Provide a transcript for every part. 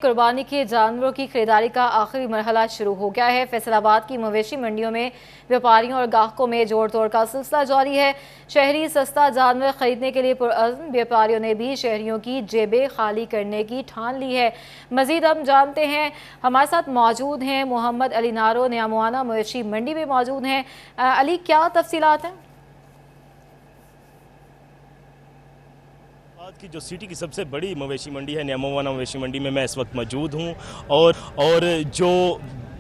कुर्बानी के जानवरों की खरीदारी का आखिरी मरहला शुरू हो गया है। फैसलाबाद की मवेशी मंडियों में व्यापारियों और ग्राहकों में जोड़ तोड़ का सिलसिला जारी है। शहरी सस्ता जानवर खरीदने के लिए पुरअज़्म व्यापारियों ने भी शहरियों की जेबें खाली करने की ठान ली है। मजीद हम जानते हैं, हमारे साथ मौजूद हैं मोहम्मद अली नारो, न्यामवाना मवेशी मंडी में मौजूद हैं। अली, क्या तफसीलात हैं? की जो सिटी की सबसे बड़ी मवेशी मंडी है न्यामवाना मवेशी मंडी में मैं इस वक्त मौजूद हूं और जो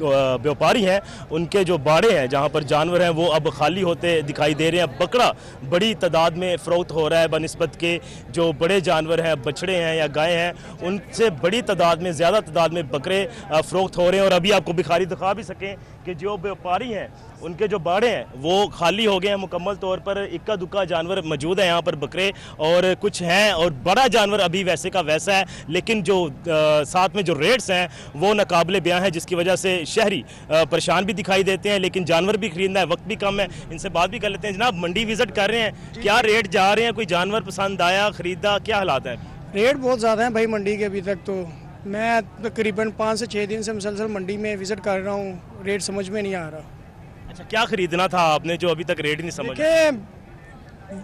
व्यापारी हैं उनके जो बाड़े हैं जहां पर जानवर हैं वो अब खाली होते दिखाई दे रहे हैं। बकरा बड़ी तादाद में फ़रोख्त हो रहा है बनिस्बत के जो बड़े जानवर हैं, बछड़े हैं या गाय हैं, उनसे बड़ी तादाद में, ज़्यादा तादाद में बकरे फ़रोख्त हो रहे हैं। और अभी आपको भिखारी दिखा भी सकें कि जो व्यापारी हैं उनके जो बाड़े हैं वो खाली हो गए हैं मुकम्मल तौर पर। इक्का दुक्का जानवर मौजूद है यहाँ पर, बकरे और कुछ हैं, और बड़ा जानवर अभी वैसे का वैसा है, लेकिन जो साथ में जो रेट्स हैं वो नाकाबिले बयां है, जिसकी वजह से शहरी परेशान भी दिखाई देते हैं। लेकिन जानवर भी खरीदना है, वक्त भी कम है। इनसे बात भी कर लेते हैं। जनाब, मंडी विजिट कर रहे हैं, क्या रेट जा रहे हैं? कोई जानवर पसंद आया, खरीदा, क्या हालात है? रेट बहुत ज़्यादा है भाई मंडी के। अभी तक तो मैं तकरीबन 5 से 6 दिन से मुसलसल मंडी में विज़िट कर रहा हूँ, रेट समझ में नहीं आ रहा। अच्छा, क्या खरीदना था आपने जो अभी तक रेट नहीं समझ?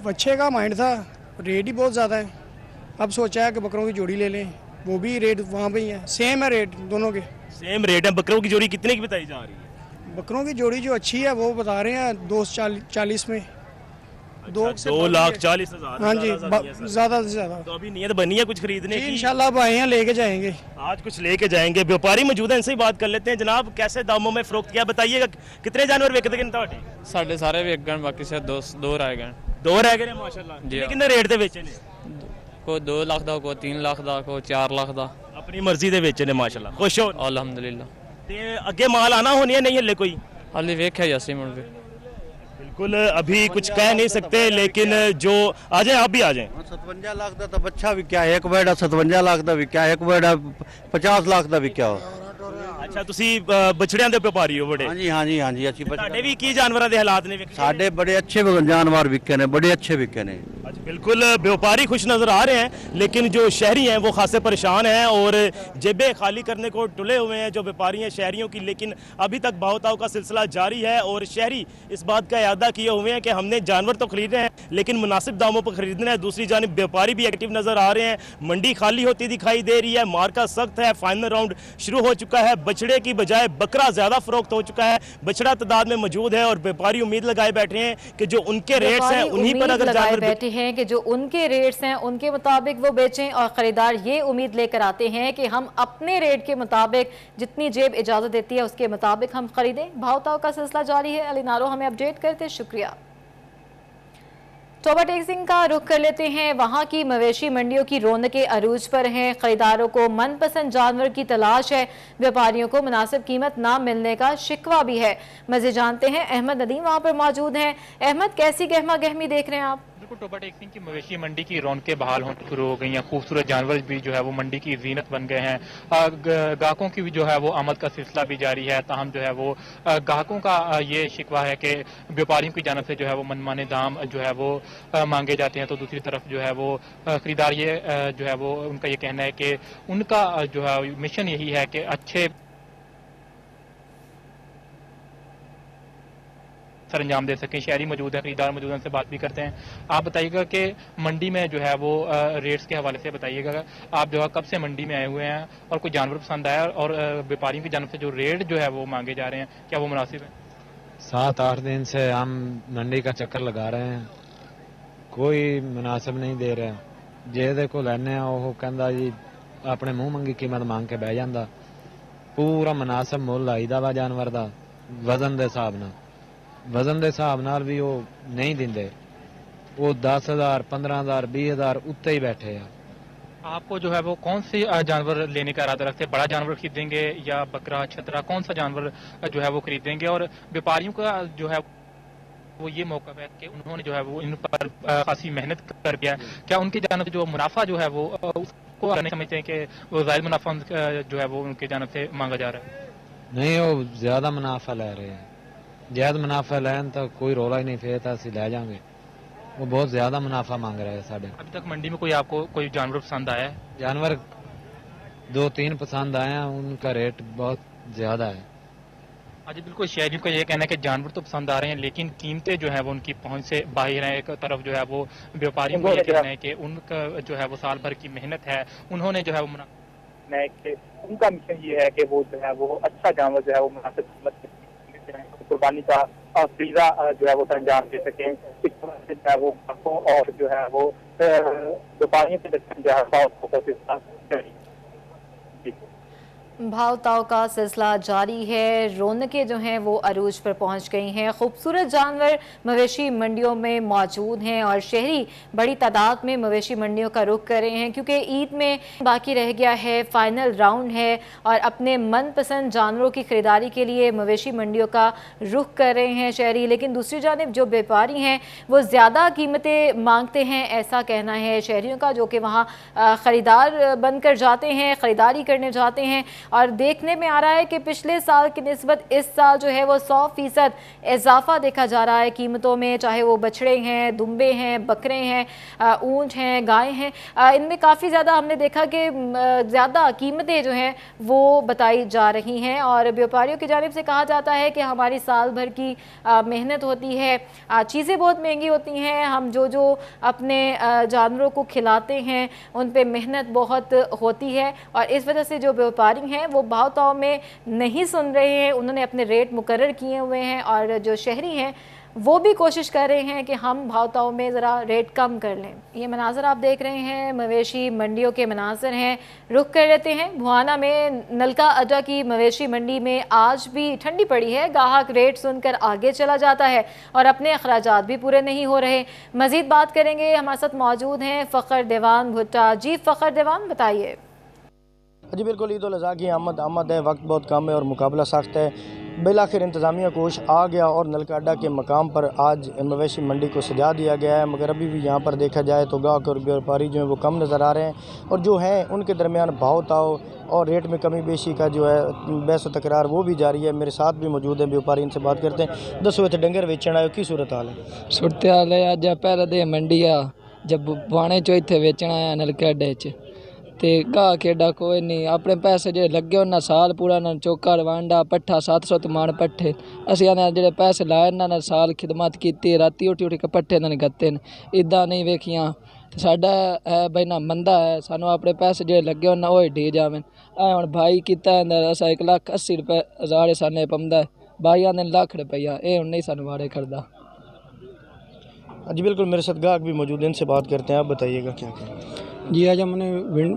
बच्चे का माइंड था, रेट ही बहुत ज़्यादा है। अब सोचा है कि बकरों की जोड़ी ले लें, वो भी रेट वहाँ पे ही है, सेम है रेट दोनों के। सेम रेट है। बकरों की जोड़ी कितने की बताई जा रही है? बकरों की जोड़ी जो अच्छी है वो बता रहे हैं 240 में। 2,40,000। हाँ जी, ज़्यादा से ज़्यादा। तो अभी नियत बनी है कुछ खरीदने की? इंशाल्लाह अब आए हैं, लेके जाएंगे। आज कुछ लेके जाएंगे। व्यापारी मौजूद हैं, इनसे ही बात कर लेते हैं। जनाब, कैसे दामों में फरोख्त किया बताइएगा? कितने जानवर बेचते हैं ਤੁਹਾਡੇ? साढ़े सारे वेच गए, बाकी से दो रह गए। दो रह गए माशाल्लाह। जी, कितने रेट दे बेचे ने? कोई 2 लाख दा, कोई 3 लाख दा, कोई 4 लाख दा। अपनी मर्जी दे बेचे ने माशाल्लाह। खुश हो? अलहमदुलिल्लाह। ते अगे माल आना होनी है, नहीं हले कोई? हाली वेख्या जैसे मुड़ के बिल्कुल अभी कुछ कह नहीं सकते, लेकिन जो आ जाए आप भी आ जाएं। 57 लाख का तो बच्चा भी क्या है, एक बेड़ा 57 लाख का भी क्या है, एक बेड़ा 50 लाख का भी क्या हो। अच्छा, ਤੁਸੀਂ बछड़ियां ਦੇ व्यापारी हो बड़े? हाँ जी हाँ जी हाँ जी, अच्छी ਤੁਹਾਡੇ ਵੀ ਕੀ ਜਾਨਵਰਾਂ ਦੇ ਹਾਲਾਤ ਨੇ ਵੇਖੇ? साढ़े बड़े अच्छे जानवर बिके ने, बड़े अच्छे बिके ने। अच्छा, बिल्कुल व्यापारी खुश नजर आ रहे हैं, लेकिन जो शहरी हैं वो खासे परेशान हैं और जेबें खाली करने को तुले हुए हैं जो व्यापारी हैं शहरियों की। लेकिन अभी तक भाव-ताव का सिलसिला जारी है और शहरी इस बात का इरादा किए हुए हैं कि हमने जानवर तो खरीदे हैं लेकिन मुनासिब दामों पर खरीदना है। दूसरी जानिब व्यापारी भी एक्टिव नजर आ रहे हैं। मंडी खाली होती दिखाई दे रही है, मार्का सख्त है, फाइनल राउंड शुरू हो चुका है। बछड़े की बजाय बकरा ज्यादा फरोख्त हो चुका है, बछड़ा तादाद में मौजूद है और व्यापारी उम्मीद लगाए बैठे हैं कि जो उनके रेट्स हैं उन्हीं पर अगर जानवर बैठे हैं कि जो उनके रेट्स हैं उनके मुताबिक वो बेचें, और खरीदार ये उम्मीद लेकर आते हैं कि हम अपने रेट के मुताबिक, जितनी जेब इजाजत देती है उसके मुताबिक हम खरीदें। भाव ताव का सिलसिला जारी है। अली नारो हमें अपडेट करते, शुक्रिया। तो ओवरटेक्सिंग का रुख कर लेते हैं। वहां की मवेशी मंडियों की रौनकें अरूज पर हैं। खरीदारों को मनपसंद जानवर की तलाश है, व्यापारियों को मुनासिब कीमत ना मिलने का शिकवा भी है। मज़ीद जानते हैं, अहमद नदीम वहां पर मौजूद हैं। अहमद, कैसी गहमा गहमी देख रहे हैं आप? बिल्कुल, ओवरटेक्सिंग की मवेशी मंडी की रौनकें बहाल होनी शुरू हो गई हैं। खूबसूरत जानवर भी जो है वो मंडी की जीनत बन गए हैं। ग्राहकों की भी जो है वो आमद का सिलसिला भी जारी है। ताहम जो है वो ग्राहकों का ये शिकवा है कि व्यापारियों की जानब से जो है वो मनमाने दाम जो है वो मांगे जाते हैं। तो दूसरी तरफ जो है वो खरीदार ये जो है वो उनका ये कहना है कि उनका जो है मिशन यही है कि अच्छे अंजाम दे सकें। शहरी मौजूद है, खरीदार मौजूद है, उनसे बात भी करते हैं। आप बताइएगा कि मंडी में जो है वो रेट्स के हवाले से बताइएगा, आप जो है कब से मंडी में आए हुए हैं और कोई जानवर पसंद आया और व्यापारियों की जानब से जो रेट जो है वो मांगे जा रहे हैं क्या वो मुनासिब है? 7-8 दिन से हम मंडी का चक्कर लगा रहे हैं, कोई मुनासिब नहीं दे रहे। ਜਿਹਦੇ को ਲੈਣੇ ਆ ਉਹ ਕਹਿੰਦਾ ਜੀ ਆਪਣੇ ਮੂੰਹ ਮੰਗੀ ਕੀਮਤ ਮੰਗ ਕੇ ਬਹਿ ਜਾਂਦਾ। ਪੂਰਾ ਮੁਨਾਸਿਬ ਮੁੱਲ ਆਈਦਾ ਵਾ ਜਾਨਵਰ ਦਾ ਵਜ਼ਨ ਦੇ ਹਿਸਾਬ ਨਾਲ, वजन के हिसाब नाल भी वो नहीं दिंदे। वो 10,000 15,000 20,000 उत्ते ही बैठे हैं। आपको जो है वो कौन से जानवर लेने का इरादा रखते हैं? बड़ा जानवर खरीदेंगे या बकरा, छतरा, कौन सा जानवर जो है वो खरीदेंगे? और व्यापारियों का जो है वो ये मौका है कि उन्होंने जो है वो इन पर खासी मेहनत कर दिया। क्या उनकी जानब जो मुनाफा जो है वो उसको नहीं समझते हैं कि वो जायद मुनाफा जो है वो उनकी जानब से मांगा जा रहा है? नहीं, वो ज्यादा मुनाफा ले रहे हैं। ज्यादा मुनाफा लैन तो कोई रोला ही नहीं, फिर तो असं लै जाएंगे। वो बहुत ज्यादा मुनाफा मांग रहे हैं साढ़े। अभी तक मंडी में कोई आपको कोई जानवर पसंद आया है? जानवर 2-3 पसंद आए हैं, उनका रेट बहुत ज़्यादा है। हाँ जी बिल्कुल, शहरियों का ये कहना है कि जानवर तो पसंद आ रहे हैं लेकिन कीमतें जो है वो उनकी पहुंच से बाहर हैं। एक तरफ जो है वो व्यापारियों का ये कहना है कि उनका जो है वो साल भर की मेहनत है, उन्होंने जो है वो उनका मिशन ये है कि वो जो है वो अच्छा जानवर जो है वो मुनासिब कीमत कुर्बानी का फरीजा जो है वो अंजाम दे सकें। इस तरह से जो है वो ग्राहकों और जो है वो व्यापारियों के दरमियान जो है भाव ताव का सिलसिला जारी है। रौनकें जो हैं वो अरूज पर पहुंच गई हैं। खूबसूरत जानवर मवेशी मंडियों में मौजूद हैं और शहरी बड़ी तादाद में मवेशी मंडियों का रुख कर रहे हैं क्योंकि ईद में बाकी रह गया है, फाइनल राउंड है और अपने मनपसंद जानवरों की खरीदारी के लिए मवेशी मंडियों का रुख कर रहे हैं शहरी। लेकिन दूसरी जानिब जो व्यापारी हैं वो ज़्यादा कीमतें मांगते हैं, ऐसा कहना है शहरियों का, जो कि वहाँ ख़रीदार बनकर जाते हैं, ख़रीदारी करने जाते हैं। और देखने में आ रहा है कि पिछले साल की निस्बत इस साल जो है वो 100% इजाफा देखा जा रहा है कीमतों में, चाहे वो बछड़े हैं, दुम्बे हैं, बकरे हैं, ऊँट हैं, गाय हैं, इनमें काफ़ी ज़्यादा हमने देखा कि ज़्यादा कीमतें जो हैं वो बताई जा रही हैं। और व्यापारियों की जानिब से कहा जाता है कि हमारी साल भर की मेहनत होती है, चीज़ें बहुत महंगी होती हैं, हम जो अपने जानवरों को खिलाते हैं उन पे मेहनत बहुत होती है और इस वजह से जो व्यापारी हैं वो भाव ताव में नहीं सुन रहे हैं। उन्होंने अपने रेट मुकर्रर किए हुए हैं और जो शहरी हैं वो भी कोशिश कर रहे हैं कि हम भाव ताव में ज़रा रेट कम कर लें। ये मनाज़र आप देख रहे हैं मवेशी मंडियों के मनाज़र हैं। रुख कर लेते हैं भुआना में नलका अड्डा की मवेशी मंडी में आज भी ठंडी पड़ी है। ग्राहक रेट सुनकर आगे चला जाता है और अपने अखराजात भी पूरे नहीं हो रहे। मज़ीद बात करेंगे, हमारे साथ मौजूद हैं फ़खर देवान भुट्टा। जी फ़खर देवान, बताइए। जी बिल्कुल, ईद उल अज़हा की आमद है, वक्त बहुत कम है और मुकाबला सख्त है। बिलाखिर इंतज़ामिया कोश आ गया और नलका अड्डा के मकाम पर आज मवेशी मंडी को सजा दिया गया है, मगर अभी भी यहाँ पर देखा जाए तो गाहक और व्यापारी जो है वो कम नज़र आ रहे हैं और जो हैं उनके दरमियान भाव ताव और रेट में कमी बेशी का जो है बहस तकरार वो भी जारी है। मेरे साथ भी मौजूद है व्यापारी, इनसे बात करते हैं। दसो इतने डंगर बेचण आए, की सूरत हाल है? सूरत हाल है अज पहले दे मंडी आ जब बाणे चो इत्थे वेचण आया नलके अड्डे च ते गाह खेड़ा कोई नहीं, अपने पैसे जो लगे उन्हें साल पूरा ना चौका रवांडा पट्ठा 700 मान पट्ठे असी आने जो पैसे लाए इन्होंने साल खिदमत की, राती उठी उठी के पट्ठे इन्होंने गत्ते इदा नहीं वेखियां। साडा है भाई ना मंदा है, सानू अपने पैसे जो लगे उन्हें वो डी जावे। हम भाई किता असा 1,80,000 साने पमदा है, भाई आने लाख रुपया, ये हूँ नहीं सानू वाड़े करदा। जी बिल्कुल, मेरे साथ गाहक भी मौजूद हैं, इनसे बात करते हैं। आप बताइएगा क्या क्या? जी, आज हमने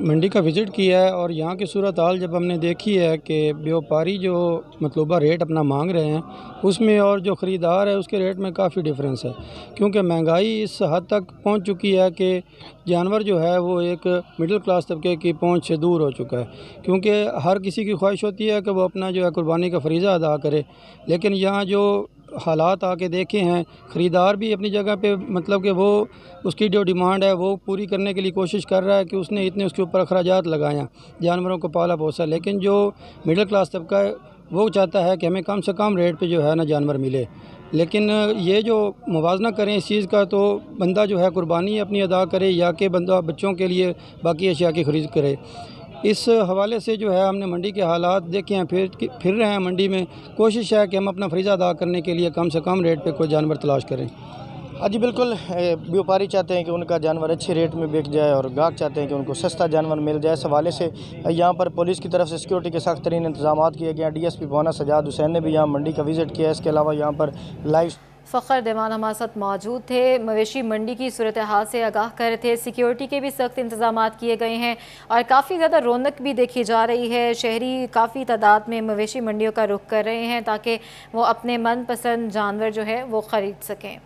मंडी का विज़िट किया है और यहाँ की सूरत हाल जब हमने देखी है कि व्यापारी जो मतलूबा रेट अपना मांग रहे हैं उसमें और जो ख़रीदार है उसके रेट में काफ़ी डिफरेंस है, क्योंकि महंगाई इस हद तक पहुँच चुकी है कि जानवर जो है वो एक मिडिल क्लास तबके की पहुँच से दूर हो चुका है। क्योंकि हर किसी की ख्वाहिश होती है कि वो अपना जो है कुर्बानी का फरीज़ा अदा करे, लेकिन यहाँ जो हालात आके देखे हैं, ख़रीदार भी अपनी जगह पे मतलब कि वो उसकी जो डिमांड है वो पूरी करने के लिए कोशिश कर रहा है कि उसने इतने उसके ऊपर अखराजात लगाया जानवरों को पाला पोसा, लेकिन जो मिडिल क्लास तबका है वो चाहता है कि हमें कम से कम रेट पे जो है ना जानवर मिले। लेकिन ये जो मुवाजना करें इस चीज़ का, तो बंदा जो है कुर्बानी अपनी अदा करे या कि बंदा बच्चों के लिए बाकी अशिया की ख़रीद करे। इस हवाले से जो है हमने मंडी के हालात देखे हैं, फिर रहे हैं मंडी में। कोशिश है कि हम अपना फरीज़ा अदा करने के लिए कम से कम रेट पे कोई जानवर तलाश करें। हाँ जी बिल्कुल, व्यापारी चाहते हैं कि उनका जानवर अच्छे रेट में बिक जाए और गाहक चाहते हैं कि उनको सस्ता जानवर मिल जाए। इस हवाले से यहाँ पर पुलिस की तरफ से सिक्योरिटी के सख्त तरीन इंतजाम किए गए हैं। DSP भुआना सजाद हुसैन ने भी यहाँ मंडी का विज़िट किया है। इसके अलावा यहाँ पर लाइव फ़खर देवान हमारे साथ मौजूद थे, मवेशी मंडी की सूरत हाल से आगाह कर रहे थे। सिक्योरिटी के भी सख्त इंतजाम किए गए हैं और काफ़ी ज़्यादा रौनक भी देखी जा रही है। शहरी काफ़ी तादाद में मवेशी मंडियों का रुख कर रहे हैं ताकि वो अपने मनपसंद जानवर जो है वो ख़रीद सकें।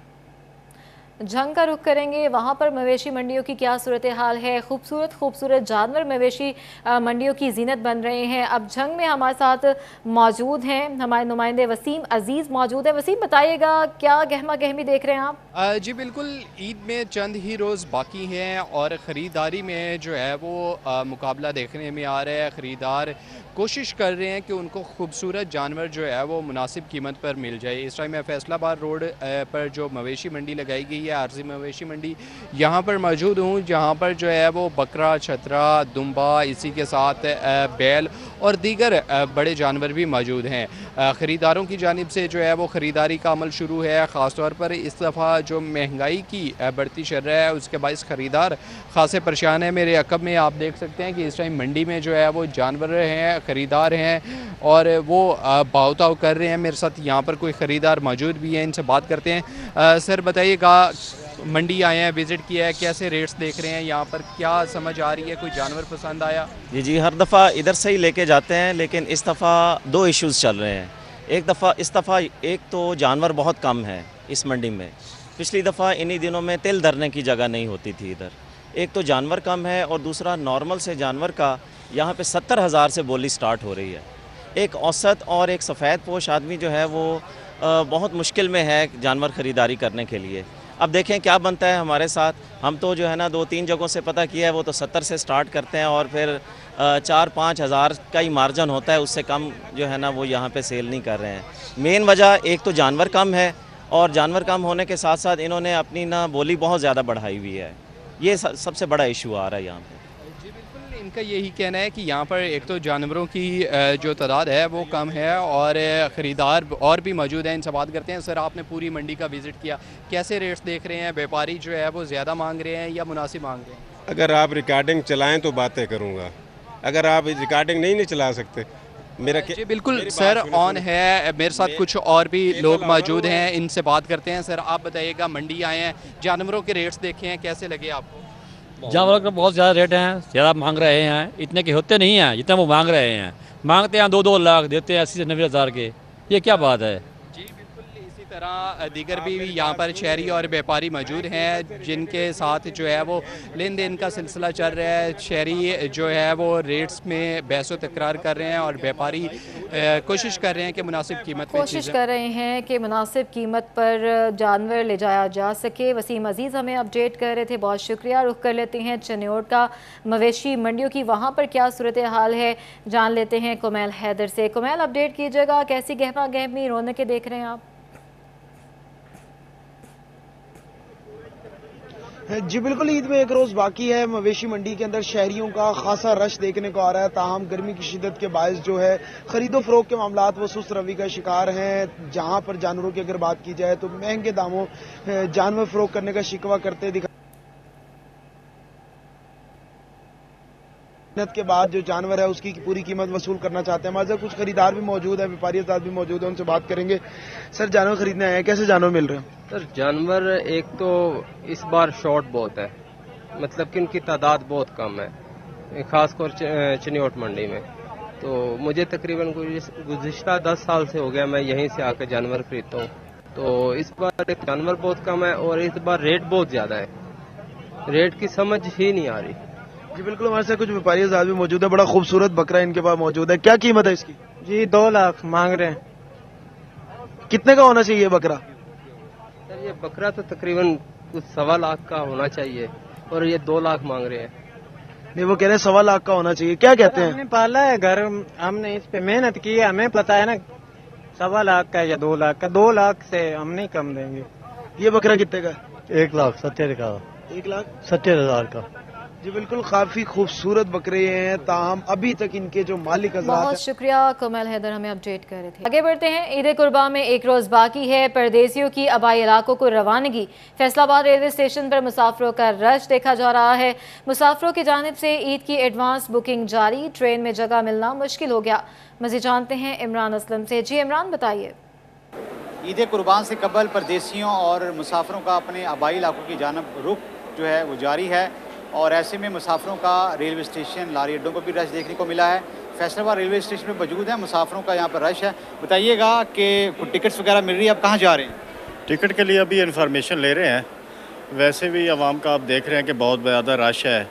झंग का रुख करेंगे, वहाँ पर मवेशी मंडियों की क्या सूरत हाल है। खूबसूरत जानवर मवेशी मंडियों की जीनत बन रहे हैं। अब झंग में हमारे साथ मौजूद हैं हमारे नुमाइंदे वसीम अजीज़ मौजूद हैं। वसीम, बताइएगा क्या गहमा गहमी देख रहे हैं आप? जी बिल्कुल, ईद में चंद ही रोज़ बाकी हैं और ख़रीदारी में जो है वो मुकाबला देखने में आ रहा है। ख़रीदार कोशिश कर रहे हैं कि उनको खूबसूरत जानवर जो है वो मुनासिब कीमत पर मिल जाए। इस टाइम मैं फैसलाबाद रोड पर जो मवेशी मंडी लगाई गई है है आरजी मवेशी मंडी, यहाँ पर मौजूद हूँ, जहाँ पर जो है वो बकरा, छतरा, दुम्बा, इसी के साथ बैल और दीगर बड़े जानवर भी मौजूद हैं। ख़रीदारों की जानिब से जो है वो ख़रीदारी का अमल शुरू है। ख़ास तौर पर इस दफ़ा जो महंगाई की बढ़ती शरह है उसके बायस ख़रीदार खासे परेशान है। मेरे अकब में आप देख सकते हैं कि इस टाइम मंडी में जो है वो जानवर हैं, ख़रीदार हैं और वो भाव ताव कर रहे हैं। मेरे साथ यहाँ पर कोई ख़रीदार मौजूद भी हैं, इनसे बात करते हैं। सर बताइएगा, मंडी आए हैं, विज़िट किया है, कैसे रेट्स देख रहे हैं यहाँ पर, क्या समझ आ रही है, कोई जानवर पसंद आया? जी, हर दफ़ा इधर से ही लेके जाते हैं, लेकिन इस दफ़ा दो इश्यूज़ चल रहे हैं। इस दफ़ा एक तो जानवर बहुत कम है इस मंडी में। पिछली दफ़ा इन्हीं दिनों में तिल धरने की जगह नहीं होती थी इधर। एक तो जानवर कम है और दूसरा नॉर्मल से जानवर का यहाँ पे 70,000 से बोली स्टार्ट हो रही है। एक औसत और एक सफ़ेद पोश आदमी जो है वो बहुत मुश्किल में है जानवर ख़रीदारी करने के लिए। अब देखें क्या बनता है हमारे साथ। हम तो जो है ना 2-3 जगहों से पता किया है, वो तो 70 से स्टार्ट करते हैं और फिर 4-5 हज़ार का ही मार्जिन होता है, उससे कम जो है ना वो यहाँ पे सेल नहीं कर रहे हैं। मेन वजह एक तो जानवर कम है और जानवर कम होने के साथ साथ इन्होंने अपनी ना बोली बहुत ज़्यादा बढ़ाई हुई है। ये सबसे बड़ा इशू आ रहा है यहाँ पे। जी बिल्कुल, इनका यही कहना है कि यहाँ पर एक तो जानवरों की जो तादाद है वो कम है और ख़रीदार और भी मौजूद हैं। इनसे बात करते हैं। सर, आपने पूरी मंडी का विज़िट किया, कैसे रेट्स देख रहे हैं? व्यापारी जो है वो ज़्यादा मांग रहे हैं या मुनासिब मांग रहे हैं? अगर आप रिकॉर्डिंग चलाएं तो बातें करूँगा, अगर आप रिकॉर्डिंग नहीं चला सकते मेरा जी बिल्कुल सर, ऑन है। मेरे साथ कुछ और भी लोग मौजूद हैं, इनसे बात करते हैं। सर आप बताइएगा, मंडी आए हैं, जानवरों के रेट्स देखे हैं, कैसे लगे आपको? जानवरों के बहुत ज़्यादा रेट हैं, ज़्यादा मांग रहे हैं। इतने के होते नहीं हैं जितना वो मांग रहे हैं। मांगते हैं 2-2 लाख, देते हैं 80 से 90 हज़ार के। ये क्या बात है? जी बिल्कुल, इसी तरह दीगर भी यहाँ पर शहरी और व्यापारी मौजूद हैं जिनके साथ जो है वो लेन देन का सिलसिला चल रहा है। शहरी जो है वो रेट्स में बहस व तकरार कर रहे हैं और व्यापारी कोशिश कर रहे हैं कि मुनासिब कीमत पर जानवर ले जाया जा सके। वसीम अजीज़ हमें अपडेट कर रहे थे, बहुत शुक्रिया। रुख कर लेते हैं चनियोट का, मवेशी मंडियों की वहाँ पर क्या सूरत हाल है जान लेते हैं कुमैल हैदर से। कुमैल, अपडेट कीजिएगा, कैसी गहमा गहमी रौनकें देख रहे हैं आप? जी बिल्कुल, ईद में एक रोज़ बाकी है। मवेशी मंडी के अंदर शहरियों का खासा रश देखने को आ रहा है। ताहम गर्मी की शिद्दत के बायस जो है खरीदो फरोख्त के मामलात वो सुस्त रवि का शिकार हैं। जहां पर जानवरों की अगर बात की जाए तो महंगे दामों जानवर फरोख्त करने का शिकवा करते दिखा के बाद जो जानवर है उसकी पूरी कीमत वसूल करना चाहते हैं। हमारे साथ कुछ खरीदार भी मौजूद है, व्यापारी भी मौजूद है, उनसे बात करेंगे। सर, जानवर खरीदने आए हैं, कैसे जानवर मिल रहे हैं? सर, जानवर एक तो इस बार शॉर्ट बहुत है, मतलब कि उनकी तादाद बहुत कम है, खासकर चनियोट मंडी में। तो मुझे तकरीबन गुज़िश्ता 10 साल से हो गया मैं यहीं से आकर जानवर खरीदता हूँ। तो इस बार जानवर बहुत कम है और इस बार रेट बहुत ज़्यादा है, रेट की समझ ही नहीं आ रही। जी बिल्कुल, हमारे साथ कुछ व्यापारी भी मौजूद है। बड़ा खूबसूरत बकरा इनके पास मौजूद है, क्या कीमत है इसकी? जी 2 लाख मांग रहे हैं। कितने का होना चाहिए बकरा? सर, ये बकरा तो तकरीबन कुछ 1.25 लाख का होना चाहिए और ये 2 लाख मांग रहे हैं। नहीं, वो कह रहे हैं 1.25 लाख का होना चाहिए। क्या कहते हैं? हमने पाला है घर, हमने इस पे मेहनत की है, हमें पता है ना 1.25 लाख का या 2 लाख का। 2 लाख से हम नहीं कम देंगे। ये बकरा कितने का? 1,70,000 का। 1,70,000 का। जी बिल्कुल, काफी खूबसूरत बकरे हैं। ताहम अभी तक इनके जो मालिक बहुत शुक्रिया कुमैल हैदर, हमें अपडेट कर रहे थे। आगे बढ़ते हैं। ईद कुर्बान में एक रोज बाकी है। परदेसियों की आबाई इलाकों को रवानगी। फैसलाबाद रेलवे स्टेशन पर मुसाफिरों का रश देखा जा रहा है। मुसाफिरों की जानिब से ईद की एडवांस बुकिंग जारी, ट्रेन में जगह मिलना मुश्किल हो गया। मज़ीद जानते हैं इमरान असलम से। जी इमरान, बताइए। ईद कुर्बान से कबल परदेसियों और मुसाफिरों का अपने आबाई इलाकों की जानब रुख जो है वो जारी है और ऐसे में मुसाफिरों का रेलवे स्टेशन, लारी अड्डों पर भी रश देखने को मिला है। फैसलाबाद रेलवे स्टेशन पर मौजूद है, मुसाफिरों का यहाँ पर रश है। बताइएगा कि टिकट्स वगैरह मिल रही है, आप कहाँ जा रहे हैं? टिकट के लिए अभी इन्फॉर्मेशन ले रहे हैं। वैसे भी आवाम का आप देख रहे हैं कि बहुत ज़्यादा रश है,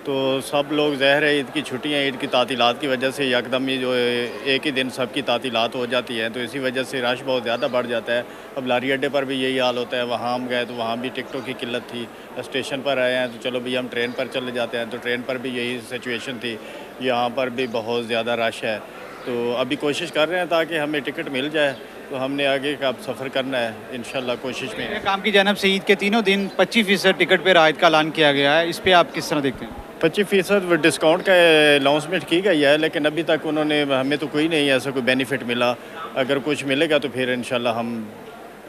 तो सब लोग ज़ाहिर है ईद की छुट्टियाँ, ईद की तातीलात की वजह से यकदम ही जो एक ही दिन सबकी तातीलात हो जाती है, तो इसी वजह से रश बहुत ज़्यादा बढ़ जाता है। अब लारी अड्डे पर भी यही हाल होता है। वहाँ हम गए तो वहाँ भी टिकटों की किल्लत थी। स्टेशन पर आए हैं तो चलो भई हम ट्रेन पर चले जाते हैं, तो ट्रेन पर भी यही सिचुएशन थी। यहाँ पर भी बहुत ज़्यादा रश है, तो अभी कोशिश कर रहे हैं ताकि हमें टिकट मिल जाए। तो हमने आगे का अब सफ़र करना है इंशाल्लाह, कोशिश में। काम की जानब से ईद के तीनों दिन 25% टिकट पे राहत का ऐलान किया गया है, इस पर आप किस तरह देखते हैं? 25% डिस्काउंट का अनाउंसमेंट की गई है, लेकिन अभी तक उन्होंने हमें तो कोई नहीं ऐसा कोई बेनिफिट मिला। अगर कुछ मिलेगा तो फिर इंशाल्लाह हम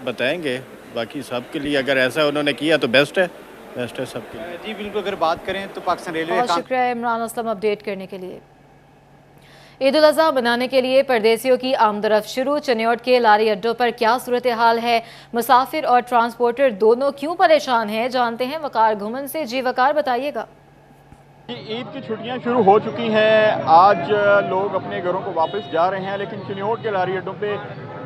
बताएंगे। बाकी सब के लिए अगर ऐसा उन्होंने किया तो बेस्ट है सबके लिए। जी बिल्कुल, अगर बात करें तो पाकिस्तान रेलवे बहुत शुक्रिया इमरान असलम अपडेट करने के लिए। ईद उल अज़हा मनाने के लिए परदेसियों की आमदरफ्त शुरू। चनियोट के लारी अड्डों पर क्या सूरत हाल है, मुसाफिर और ट्रांसपोर्टर दोनों क्यों परेशान हैं, जानते हैं वकार घुमन से। जी वकार, बताइएगा। ईद की छुट्टियां शुरू हो चुकी हैं, आज लोग अपने घरों को वापस जा रहे हैं, लेकिन चनियोट के लारी अड्डों पे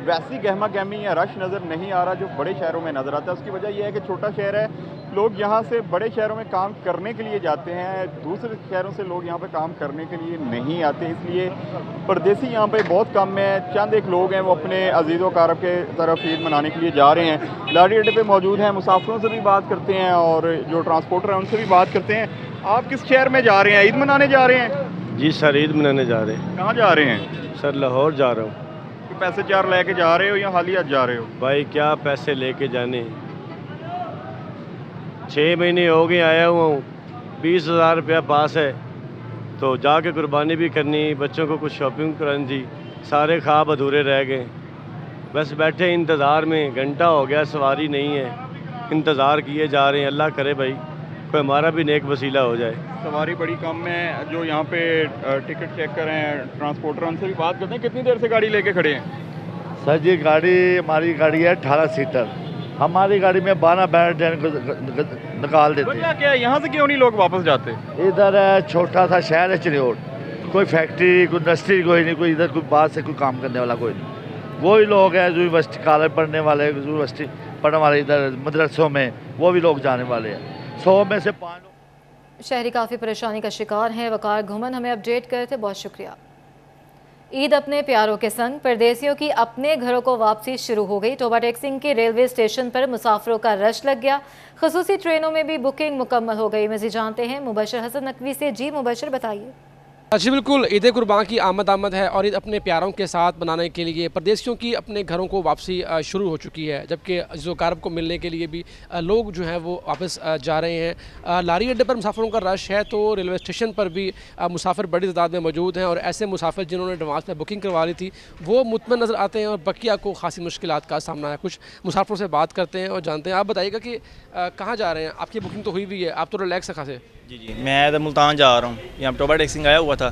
वैसी गहमा गहमी या रश नज़र नहीं आ रहा जो बड़े शहरों में नज़र आता है। उसकी वजह यह है कि छोटा शहर है, लोग यहाँ से बड़े शहरों में काम करने के लिए जाते हैं, दूसरे शहरों से लोग यहाँ पे काम करने के लिए नहीं आते, इसलिए परदेसी यहाँ पे बहुत कम है। चंद एक लोग हैं वो अपने अजीज़ व कारब के तरफ ईद मनाने के लिए जा रहे हैं। लारी अड्डे पे मौजूद हैं, मुसाफिरों से भी बात करते हैं और जो ट्रांसपोर्टर हैं उनसे भी बात करते हैं। आप किस शहर में जा रहे हैं, ईद मनाने जा रहे हैं? जी सर, ईद मनाने जा रहे हैं। कहाँ जा रहे हैं? सर लाहौर जा रहा हूँ। पैसे चार लेके जा रहे हो या हालिया जा रहे हो? भाई क्या पैसे लेके जाने, 6 महीने हो गए आया हुआ हूँ, 20,000 रुपया पास है, तो जाके कुर्बानी भी करनी, बच्चों को कुछ शॉपिंग करानी थी, सारे ख्वाब अधूरे रह गए। बस बैठे इंतज़ार में, घंटा हो गया सवारी नहीं है, इंतज़ार किए जा रहे हैं। अल्लाह करे भाई कोई हमारा भी नेक वसीला हो जाए। सवारी बड़ी कम है, जो यहाँ पे टिकट चेक कर रहे हैं ट्रांसपोर्टर उनसे भी बात करते हैं। कितनी देर से गाड़ी लेके खड़े हैं? सर जी गाड़ी हमारी गाड़ी है 18 सीटर, हमारी गाड़ी में 12 बैठ निकाल देते हैं। क्या यहाँ से क्यों नहीं लोग वापस जाते? इधर छोटा सा शहर है चनियोट, कोई फैक्ट्री कोई इंडस्ट्री कोई नहीं, कोई इधर कोई बाहर से कोई काम करने वाला कोई नहीं। वही लोग हैं जो यूनिवर्सिटी कॉलेज पढ़ने वाले, यूनिवर्सिटी पढ़ने वाले इधर मदरसों में, वो भी लोग जाने वाले हैं। 100 में से 5 शहरी काफ़ी परेशानी का शिकार हैं। वकार घुमन हमें अपडेट करे थे, बहुत शुक्रिया। ईद अपने प्यारों के संग, परदेसियों की अपने घरों को वापसी शुरू हो गई। टोबा टेक्सिंग के रेलवे स्टेशन पर मुसाफिरों का रश लग गया, खुसूसी ट्रेनों में भी बुकिंग मुकम्मल हो गई। मज़ीद जानते हैं मुबशर हसन नकवी से। जी मुबशर, बताइए। जी बिल्कुल, ईद कुर्बान की आमद है और ईद अपने प्यारों के साथ मनाने के लिए परदेसियों की अपने घरों को वापसी शुरू हो चुकी है, जबकि अज़ीज़ कारब को मिलने के लिए भी लोग जो हैं वो वापस जा रहे हैं। लारी अड्डे पर मुसाफिरों का रश है, तो रेलवे स्टेशन पर भी मुसाफिर बड़ी तादाद में मौजूद हैं और ऐसे मुसाफिर जिन्होंने एडवांस में बुकिंग करवा ली थी वो मुतमईन नज़र आते हैं और बकिया को खासी मुश्किलात का सामना है। कुछ मुसाफिरों से बात करते हैं और जानते हैं। आप बताइएगा कि कहाँ जा रहे हैं? आपकी बुकिंग तो हुई हुई है, आप तो रिलैक्स है खासे। जी मैं तो मुल्तान जा रहा हूँ, यहाँ टोबा टेक्सिंग आया हुआ था,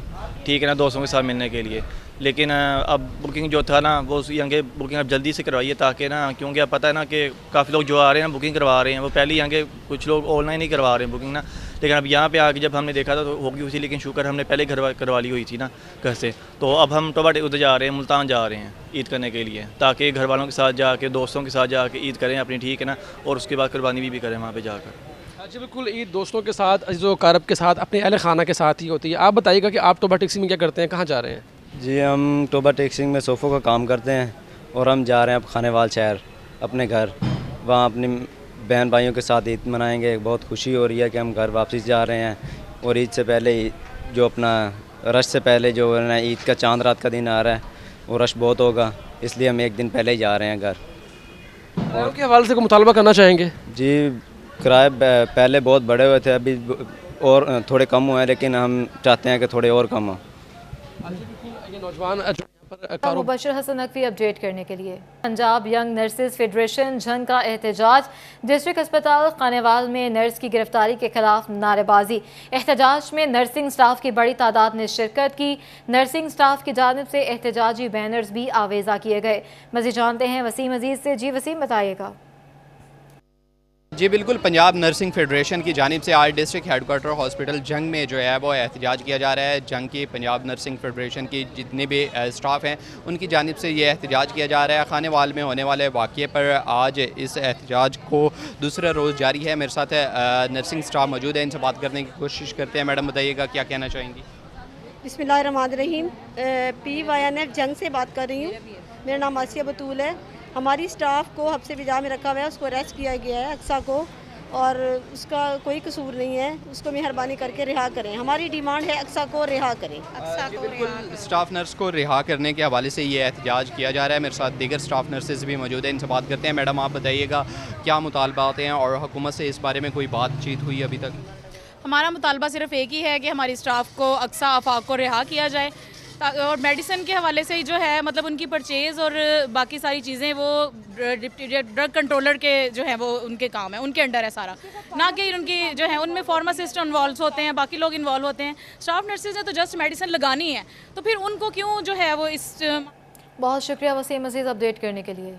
ठीक है ना, दोस्तों के साथ मिलने के लिए, लेकिन अब बुकिंग जो था ना वो यहाँ के बुकिंग अब जल्दी से करवाइए, ताकि ना, क्योंकि अब पता है ना कि काफ़ी लोग जो आ रहे हैं ना बुकिंग करवा रहे हैं, वो पहले यहाँ के कुछ लोग ऑनलाइन ही करवा रहे हैं बुकिंग ना, लेकिन अब यहाँ पे आके जब हमने देखा था तो होगी हुई थी, लेकिन शुक्र हमने पहले करवा ली हुई थी ना घर से। तो अब हम टोबा उधर जा रहे हैं, मुल्तान जा रहे हैं ईद करने के लिए, ताकि घर वालों के साथ जाके, दोस्तों के साथ जाके ईद करें अपनी, ठीक है ना, और उसके बाद कुर्बानी भी करें वहाँ पर जाकर। जी बिल्कुल, ईद दोस्तों के साथ, अज़ीज़ कारब के साथ, अपने अहल खाना के साथ ही होती है। आप बताइएगा कि आप टोबा टैक्सी में क्या करते हैं, कहाँ जा रहे हैं? जी हम टोबा टैक्सिंग में सोफ़ों का काम करते हैं और हम जा रहे हैं अब खानेवाल शहर अपने घर, वहाँ अपनी बहन भाइयों के साथ ईद मनाएंगे। बहुत खुशी हो रही है कि हम घर वापस जा रहे हैं और ईद से पहले जो अपना रश से पहले जो है ना ईद का चांद रात का दिन आ रहा है वो रश बहुत होगा, इसलिए हम एक दिन पहले ही जा रहे हैं घर। किराए के हवाले से कोई मुतालबा करना चाहेंगे? जी किराए पहले बहुत बड़े हुए थे, अभी और थोड़े कम हुए हैं, लेकिन हम चाहते हैं कि थोड़े और कम हो। ये नौजवान मुबशर हसन नकवी अपडेट करने के लिए। पंजाब यंग नर्सेज फेडरेशन जंग का एहतजाज, डिस्ट्रिक्ट अस्पताल खानेवाल में नर्स की गिरफ्तारी के खिलाफ नारेबाजी। एहतजाज में नर्सिंग स्टाफ की बड़ी तादाद ने शिरकत की। नर्सिंग स्टाफ की जानिब से एहतजाजी बैनर्स भी आवेजा किए गए। मज़ीद जानते हैं वसीम अजीज़ से। जी वसीम, बताइएगा। जी बिल्कुल, पंजाब नर्सिंग फेडरेशन की जानिब से आज डिस्ट्रिक्ट हेडक्वार्टर हॉस्पिटल जंग में जो है वो एहतजाज किया जा रहा है। जंग की पंजाब नर्सिंग फेडरेशन की जितने भी स्टाफ हैं उनकी जानिब से ये एहतजाज किया जा रहा है। खानेवाल में होने वाले वाक़े पर आज इस एहतजाज को दूसरा रोज़ जारी है। मेरे साथ नर्सिंग स्टाफ मौजूद है, इनसे बात करने की कोशिश करते हैं। मैडम बताइएगा क्या कहना चाहेंगी? बिस्मिल्लाहिर्रहमानिर्रहीम, PYNF जंग से बात कर रही हूँ। मेरा नाम आसिया बतूल है। हमारी स्टाफ को हब्से बिजा में रखा हुआ है, उसको अरेस्ट किया गया है अक्सा को। और उसका कोई कसूर नहीं है, उसको मेहरबानी करके रिहा करें। हमारी डिमांड है अक्सा को रिहा करें। बिल्कुल, स्टाफ नर्स को रिहा करने के हवाले से ये एहतजाज किया जा रहा है। मेरे साथ दीगर स्टाफ नर्सेज भी मौजूद हैं, इनसे बात करते हैं। मैडम, आप बताइएगा क्या मुतालबात हैं और हुकूमत से इस बारे में कोई बातचीत हुई अभी तक? हमारा मुतालबा सिर्फ एक ही है कि हमारी स्टाफ को अक्सा आफाक को रिहा किया जाए, और मेडिसिन के हवाले से जो है मतलब उनकी परचेज़ और बाकी सारी चीज़ें वो ड्रग कंट्रोलर के जो है वो उनके काम है, उनके अंडर है सारा, ना कि उनकी जो है उनमें फार्मासिस्ट इन्वॉल्व होते हैं, बाकी लोग इन्वॉल्व होते हैं। स्टाफ नर्सेज ने तो जस्ट मेडिसिन लगानी है, तो फिर उनको क्यों जो है वो इस। बहुत शुक्रिया वसीम, मज़ीद अपडेट करने के लिए।